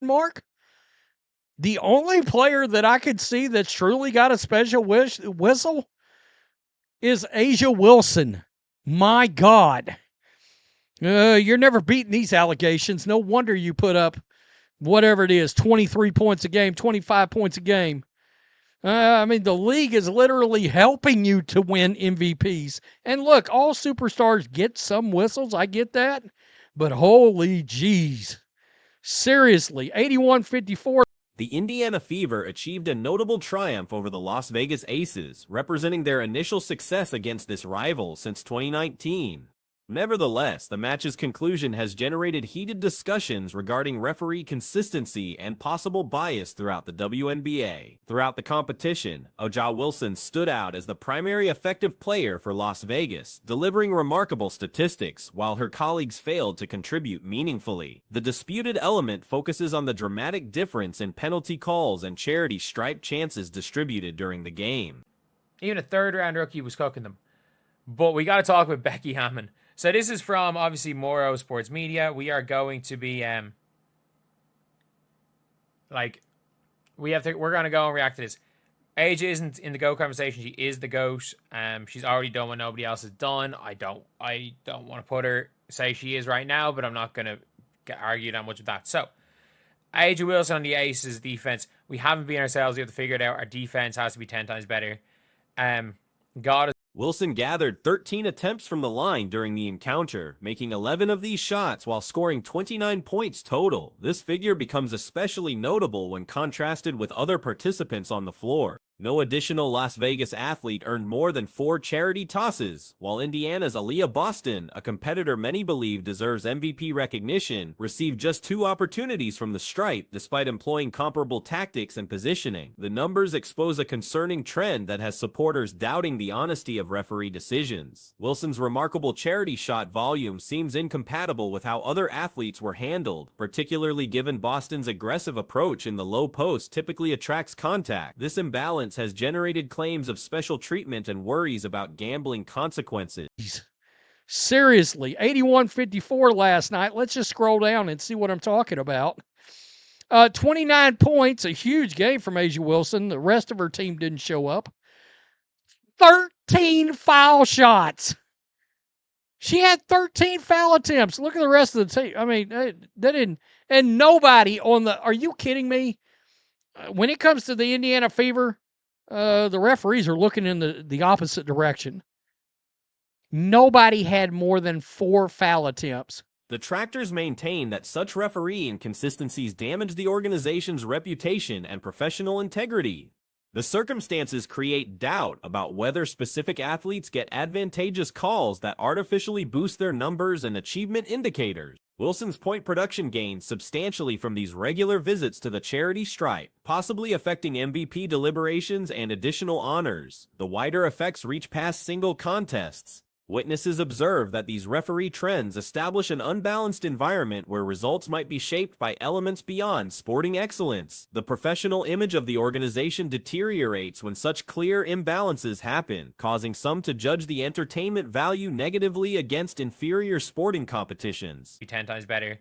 mark? The only player that I could see that's truly got a special whistle is Asia Wilson. My God. You're never beating these allegations. No wonder you put up whatever it is, 23 points a game, 25 points a game. I mean, the league is literally helping you to win MVPs. And look, all superstars get some whistles. I get that. But holy jeez. Seriously, 81-54. The Indiana Fever achieved a notable triumph over the Las Vegas Aces, representing their initial success against this rival since 2019. Nevertheless, the match's conclusion has generated heated discussions regarding referee consistency and possible bias throughout the WNBA. Throughout the competition, A'ja Wilson stood out as the primary effective player for Las Vegas, delivering remarkable statistics, while her colleagues failed to contribute meaningfully. The disputed element focuses on the dramatic difference in penalty calls and charity stripe chances distributed during the game. Even a third-round rookie was cooking them. But we got to talk about Becky Hammon. So this is from, obviously, Moro Sports Media. We are going to be, we're going to go and react to this. Age isn't in the GOAT conversation. She is the GOAT. She's already done what nobody else has done. I don't want to say she is right now, but I'm not going to argue that much with that. So, A'ja Wilson on the Aces defense. We haven't been ourselves. We have to figure it out. Our defense has to be 10 times better. Wilson gathered 13 attempts from the line during the encounter, making 11 of these shots while scoring 29 points total. This figure becomes especially notable when contrasted with other participants on the floor. No additional Las Vegas athlete earned more than 4 charity tosses, while Indiana's Aaliyah Boston, a competitor many believe deserves MVP recognition, received just 2 opportunities from the stripe despite employing comparable tactics and positioning. The numbers expose a concerning trend that has supporters doubting the honesty of referee decisions. Wilson's remarkable charity shot volume seems incompatible with how other athletes were handled, particularly given Boston's aggressive approach in the low post typically attracts contact. This imbalance has generated claims of special treatment and worries about gambling consequences. Seriously, 81-54 last night. Let's just scroll down and see what I'm talking about. 29 points, a huge game from A'ja Wilson. The rest of her team didn't show up. 13 foul shots. She had 13 foul attempts. Look at the rest of the team. I mean, they didn't. And nobody on the. Are you kidding me? When it comes to the Indiana Fever, the referees are looking in the opposite direction. Nobody had more than 4 foul attempts. Detractors maintain that such referee inconsistencies damage the organization's reputation and professional integrity. The circumstances create doubt about whether specific athletes get advantageous calls that artificially boost their numbers and achievement indicators. Wilson's point production gained substantially from these regular visits to the charity stripe, possibly affecting MVP deliberations and additional honors. The wider effects reach past single contests. Witnesses observe that these referee trends establish an unbalanced environment where results might be shaped by elements beyond sporting excellence. The professional image of the organization deteriorates when such clear imbalances happen, causing some to judge the entertainment value negatively against inferior sporting competitions. Be 10 times better.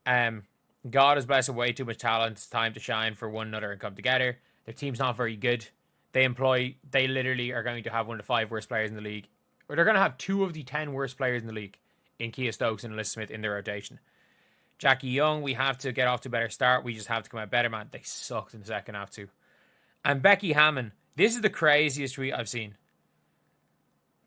God has blessed with way too much talent. It's time to shine for one another and come together. Their team's not very good. They literally are going to have one of the 5 worst players in the league. Or they're going to have 2 of the 10 worst players in the league in Kia Stokes and Alyssa Smith in their rotation. Jackie Young, we have to get off to a better start. We just have to come out better, man. They sucked in the second half too. And Becky Hammon, this is the craziest tweet I've seen.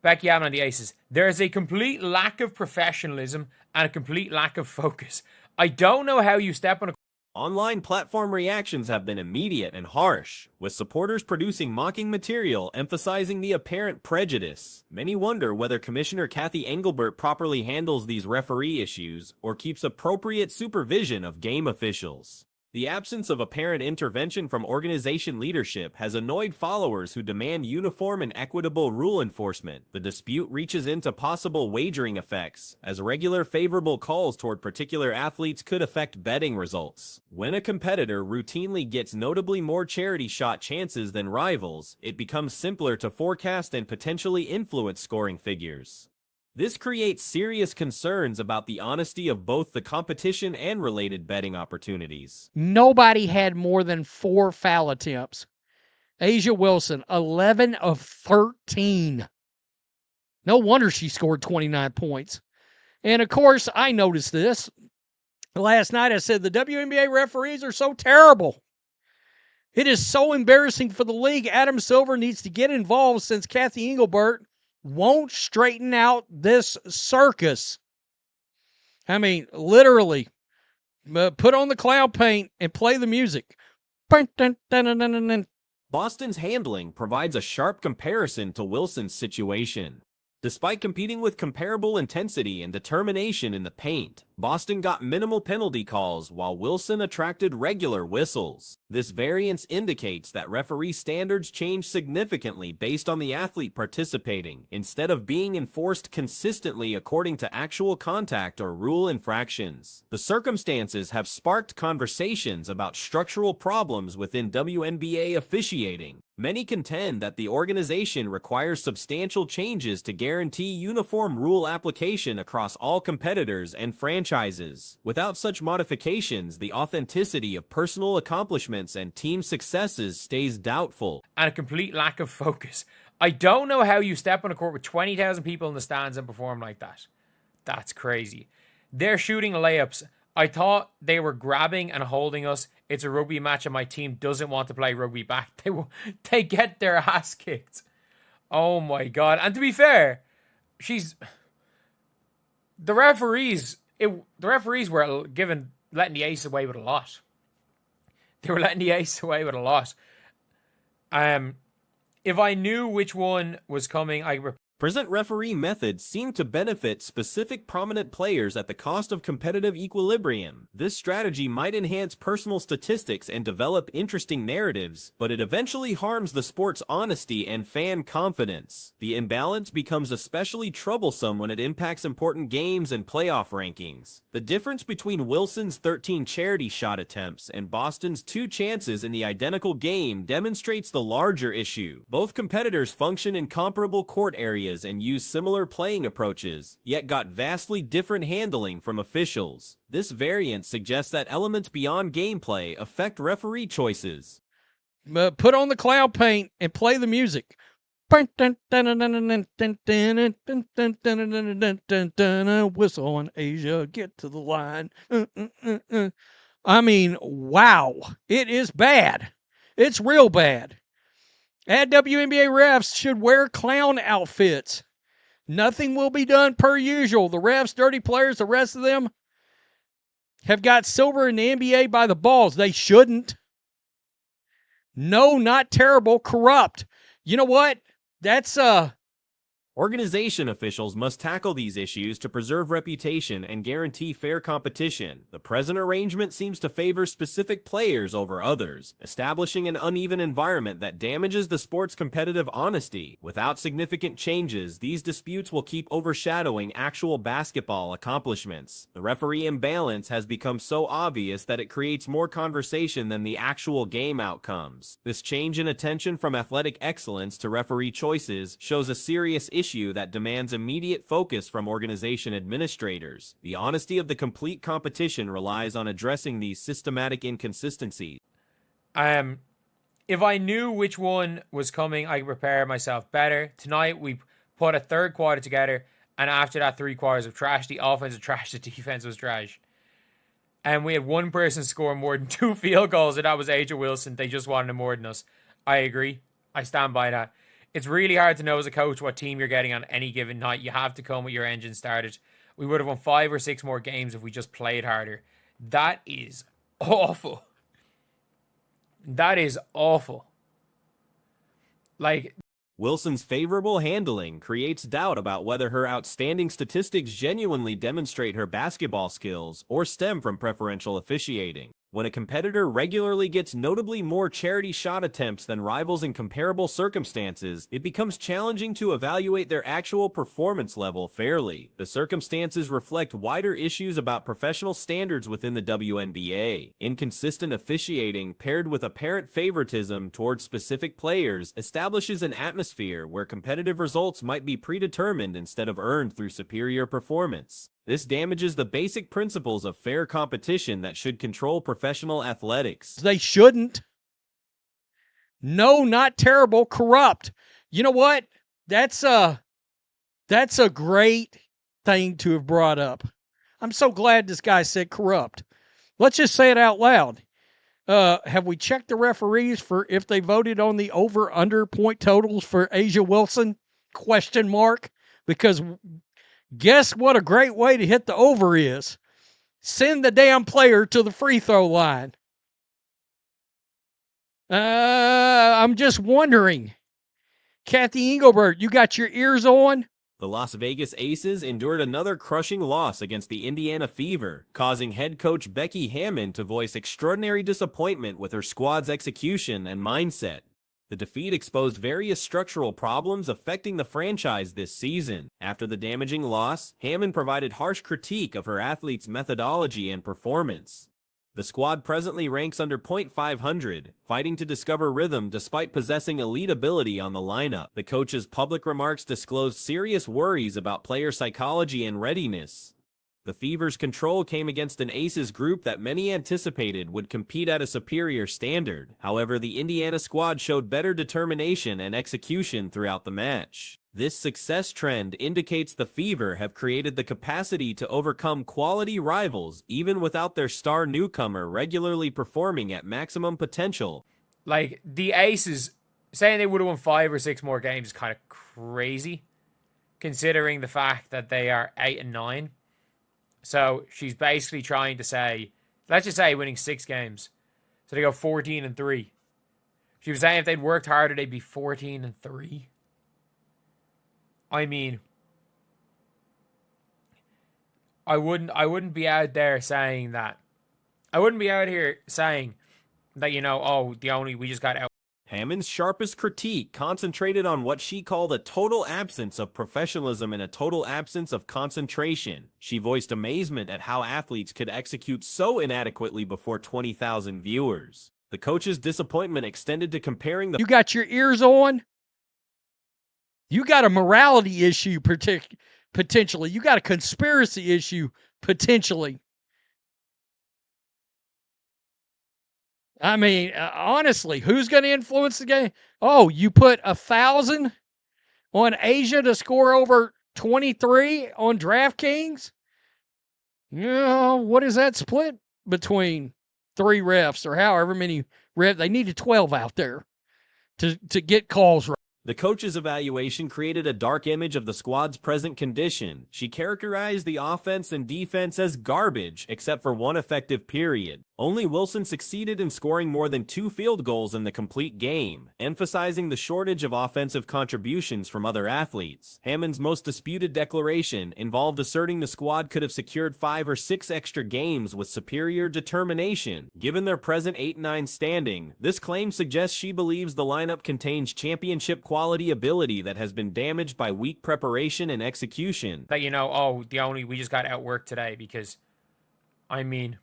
Becky Hammon on the Aces. There is a complete lack of professionalism and a complete lack of focus. I don't know how you step on a... Online platform reactions have been immediate and harsh, with supporters producing mocking material emphasizing the apparent prejudice. Many wonder whether Commissioner Kathy Engelbert properly handles these referee issues or keeps appropriate supervision of game officials. The absence of apparent intervention from organization leadership has annoyed followers who demand uniform and equitable rule enforcement. The dispute reaches into possible wagering effects, as regular favorable calls toward particular athletes could affect betting results. When a competitor routinely gets notably more charity shot chances than rivals, it becomes simpler to forecast and potentially influence scoring figures. This creates serious concerns about the honesty of both the competition and related betting opportunities. Nobody had more than 4 foul attempts. Asia Wilson, 11 of 13. No wonder she scored 29 points. And of course, I noticed this. Last night I said the WNBA referees are so terrible. It is so embarrassing for the league. Adam Silver needs to get involved since Kathy Engelbert won't straighten out this circus. I mean, literally, put on the cloud paint and play the music. Boston's handling provides a sharp comparison to Wilson's situation. Despite competing with comparable intensity and determination in the paint, Boston got minimal penalty calls while Wilson attracted regular whistles. This variance indicates that referee standards change significantly based on the athlete participating, instead of being enforced consistently according to actual contact or rule infractions. The circumstances have sparked conversations about structural problems within WNBA officiating. Many contend that the organization requires substantial changes to guarantee uniform rule application across all competitors and franchises. Without such modifications, the authenticity of personal accomplishments and team successes stays doubtful. And a complete lack of focus. I don't know how you step on a court with 20,000 people in the stands and perform like that. That's crazy. They're shooting layups. I thought they were grabbing and holding us. It's a rugby match and my team doesn't want to play rugby back. They get their ass kicked. Oh my God. And to be fair, the referees were letting the ace away with a lot. They were letting the ace away with a lot. If I knew which one was coming, Present referee methods seem to benefit specific prominent players at the cost of competitive equilibrium. This strategy might enhance personal statistics and develop interesting narratives, but it eventually harms the sport's honesty and fan confidence. The imbalance becomes especially troublesome when it impacts important games and playoff rankings. The difference between Wilson's 13 charity shot attempts and Boston's 2 chances in the identical game demonstrates the larger issue. Both competitors function in comparable court areas and used similar playing approaches, yet got vastly different handling from officials. This variance suggests that elements beyond gameplay affect referee choices. Put on the cloud paint and play the music. Whistle on Asia, get to the line. I mean, wow. It is bad. It's real bad. And WNBA refs should wear clown outfits. Nothing will be done per usual. The refs, dirty players, the rest of them have got silver in the NBA by the balls. They shouldn't. No, not terrible, corrupt. You know what? That's Organization officials must tackle these issues to preserve reputation and guarantee fair competition. The present arrangement seems to favor specific players over others, establishing an uneven environment that damages the sport's competitive honesty. Without significant changes, these disputes will keep overshadowing actual basketball accomplishments. The referee imbalance has become so obvious that it creates more conversation than the actual game outcomes. This change in attention from athletic excellence to referee choices shows a serious issue that demands immediate focus from organization administrators. The honesty of the complete competition relies on addressing these systematic inconsistencies. If I knew which one was coming, I could prepare myself better. Tonight, we put a third quarter together, and after that 3 quarters of trash, the offense was trash, the defense was trash. And we had one person score more than 2 field goals, and that was Asia Wilson. They just wanted more than us. I agree. I stand by that. It's really hard to know as a coach what team you're getting on any given night. You have to come with your engine started. We would have won 5 or 6 more games if we just played harder. That is awful. That is awful. Wilson's favorable handling creates doubt about whether her outstanding statistics genuinely demonstrate her basketball skills or stem from preferential officiating. When a competitor regularly gets notably more charity shot attempts than rivals in comparable circumstances, it becomes challenging to evaluate their actual performance level fairly. The circumstances reflect wider issues about professional standards within the WNBA. Inconsistent officiating paired with apparent favoritism towards specific players establishes an atmosphere where competitive results might be predetermined instead of earned through superior performance. This damages the basic principles of fair competition that should control professional athletics. They shouldn't. No, not terrible, corrupt. You know what? That's a great thing to have brought up. I'm so glad this guy said corrupt. Let's just say it out loud. Have we checked the referees for if they voted on the over-under point totals for A'ja Wilson? Question mark. Because guess what a great way to hit the over is? Send the damn player to the free throw line. I'm just wondering. Kathy Engelbert, you got your ears on? The Las Vegas Aces endured another crushing loss against the Indiana Fever, causing head coach Becky Hammon to voice extraordinary disappointment with her squad's execution and mindset. The defeat exposed various structural problems affecting the franchise this season. After the damaging loss, Hammond provided harsh critique of her athletes' methodology and performance. The squad presently ranks under .500, fighting to discover rhythm despite possessing elite ability on the lineup. The coach's public remarks disclosed serious worries about player psychology and readiness. The Fever's control came against an Aces group that many anticipated would compete at a superior standard. However, the Indiana squad showed better determination and execution throughout the match. This success trend indicates the Fever have created the capacity to overcome quality rivals even without their star newcomer regularly performing at maximum potential. Like, the Aces, saying they would have won 5 or 6 more games is kind of crazy, considering the fact that they are 8-9. So she's basically trying to say, let's just say winning 6 games. So they go 14-3. She was saying if they'd worked harder, they'd be 14-3. I mean, I wouldn't be out there saying that. I wouldn't be out here saying that, we just got out. Hammond's sharpest critique concentrated on what she called a total absence of professionalism and a total absence of concentration. She voiced amazement at how athletes could execute so inadequately before 20,000 viewers. The coach's disappointment extended to comparing the... You got your ears on? You got a morality issue potentially. You got a conspiracy issue potentially. I mean, honestly, who's going to influence the game? Oh, you put 1,000 on A'ja to score over 23 on DraftKings? What is that split between 3 refs or however many refs? They needed 12 out there to get calls right. The coach's evaluation created a dark image of the squad's present condition. She characterized the offense and defense as garbage, except for one effective period. Only Wilson succeeded in scoring more than 2 field goals in the complete game, emphasizing the shortage of offensive contributions from other athletes. Hammond's most disputed declaration involved asserting the squad could have secured 5 or 6 extra games with superior determination. Given their present 8-9 standing, this claim suggests she believes the lineup contains championship quality ability that has been damaged by weak preparation and execution. That, we just got outworked today because, I mean,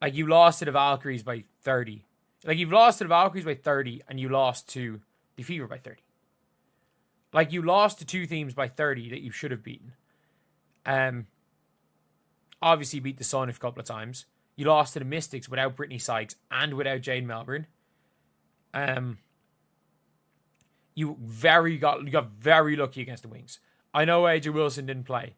like, you lost to the Valkyries by 30. Like, you've lost to the Valkyries by 30, and you lost to the Fever by 30. Like, you lost to 2 teams by 30 that you should have beaten. Obviously beat the Sun a couple of times. You lost to the Mystics without Brittany Sykes and without Jade Melbourne. You got very lucky against the Wings. I know A'ja Wilson didn't play,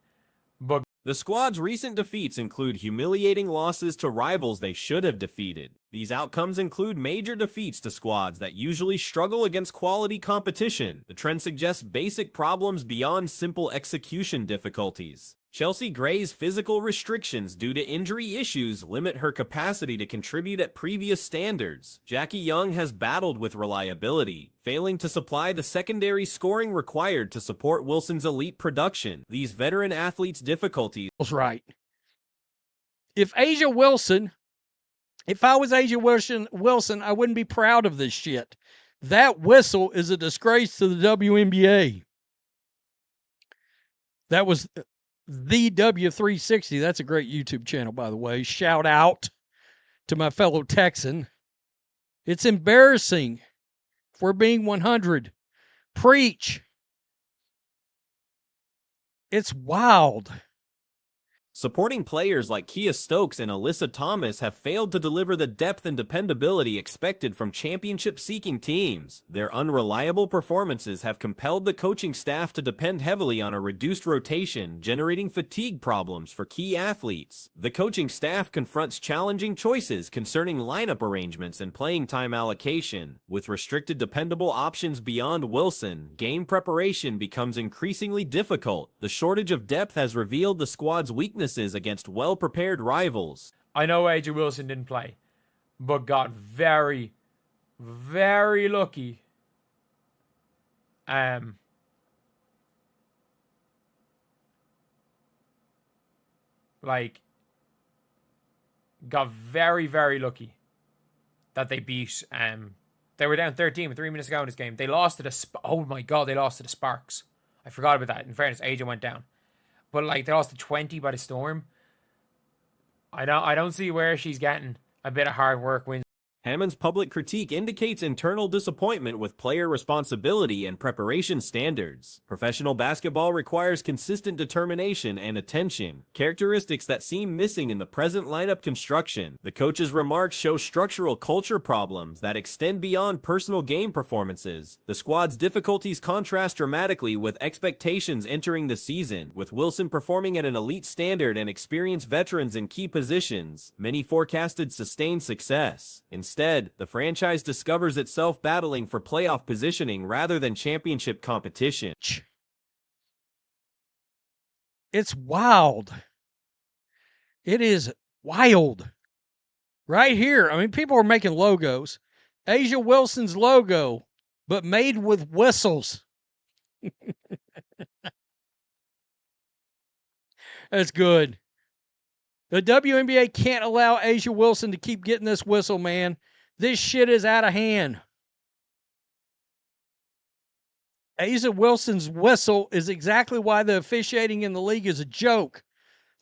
but the squad's recent defeats include humiliating losses to rivals they should have defeated. These outcomes include major defeats to squads that usually struggle against quality competition. The trend suggests basic problems beyond simple execution difficulties. Chelsea Gray's physical restrictions due to injury issues limit her capacity to contribute at previous standards. Jackie Young has battled with reliability, failing to supply the secondary scoring required to support Wilson's elite production. These veteran athletes' difficulties... Right. If A'ja Wilson If I was Asia Wilson, I wouldn't be proud of this shit. That whistle is a disgrace to the WNBA. That was the W360. That's a great YouTube channel, by the way. Shout out to my fellow Texan. It's embarrassing if we're being 100. Preach. It's wild. Supporting players like Kia Stokes and Alyssa Thomas have failed to deliver the depth and dependability expected from championship-seeking teams. Their unreliable performances have compelled the coaching staff to depend heavily on a reduced rotation, generating fatigue problems for key athletes. The coaching staff confronts challenging choices concerning lineup arrangements and playing time allocation. With restricted dependable options beyond Wilson, game preparation becomes increasingly difficult. The shortage of depth has revealed the squad's weaknesses against well-prepared rivals. I know AJ Wilson didn't play, but got very, very lucky. Got very, very lucky that they beat. They were down 13 with 3 minutes to go in this game. They lost to the. Oh my god, they lost to the Sparks. I forgot about that. In fairness, AJ went down. But they lost to 20 by the Storm. I don't see where she's getting a bit of hard work wins. Hammond's public critique indicates internal disappointment with player responsibility and preparation standards. Professional basketball requires consistent determination and attention, characteristics that seem missing in the present lineup construction. The coach's remarks show structural culture problems that extend beyond personal game performances. The squad's difficulties contrast dramatically with expectations entering the season. With Wilson performing at an elite standard and experienced veterans in key positions, many forecasted sustained success. Instead, the franchise discovers itself battling for playoff positioning rather than championship competition. It's wild. It is wild. Right here. I mean, people are making logos. Asia Wilson's logo, but made with whistles. That's good. The WNBA can't allow Asia Wilson to keep getting this whistle, man. This shit is out of hand. Asia Wilson's whistle is exactly why the officiating in the league is a joke.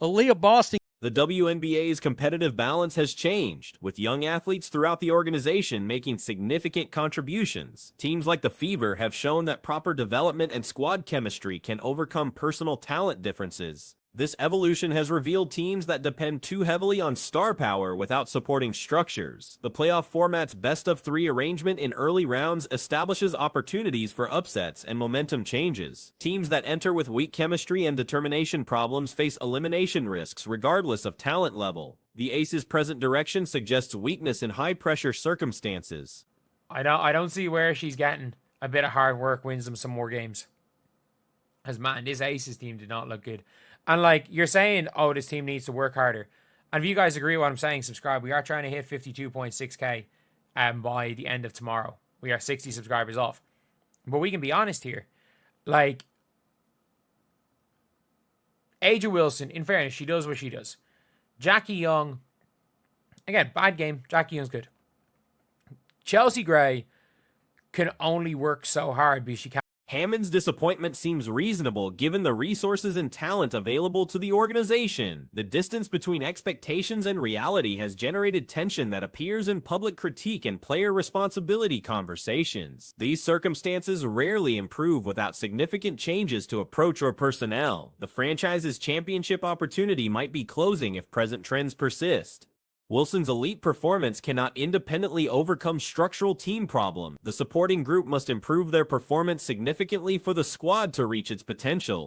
Aaliyah Boston. The WNBA's competitive balance has changed, with young athletes throughout the organization making significant contributions. Teams like the Fever have shown that proper development and squad chemistry can overcome personal talent differences. This evolution has revealed teams that depend too heavily on star power without supporting structures. The playoff format's best-of-3 arrangement in early rounds establishes opportunities for upsets and momentum changes. Teams that enter with weak chemistry and determination problems face elimination risks regardless of talent level. The Aces' present direction suggests weakness in high-pressure circumstances. I don't see where she's getting a bit of hard work wins them some more games. Because, man, this Aces team did not look good. And you're saying, oh, this team needs to work harder. And if you guys agree with what I'm saying, subscribe. We are trying to hit 52.6k by the end of tomorrow. We are 60 subscribers off. But we can be honest here. Aja Wilson, in fairness, she does what she does. Jackie Young, again, bad game. Jackie Young's good. Chelsea Gray can only work so hard because she can't. Hammond's disappointment seems reasonable given the resources and talent available to the organization. The distance between expectations and reality has generated tension that appears in public critique and player responsibility conversations. These circumstances rarely improve without significant changes to approach or personnel. The franchise's championship opportunity might be closing if present trends persist. Wilson's elite performance cannot independently overcome structural team problems. The supporting group must improve their performance significantly for the squad to reach its potential.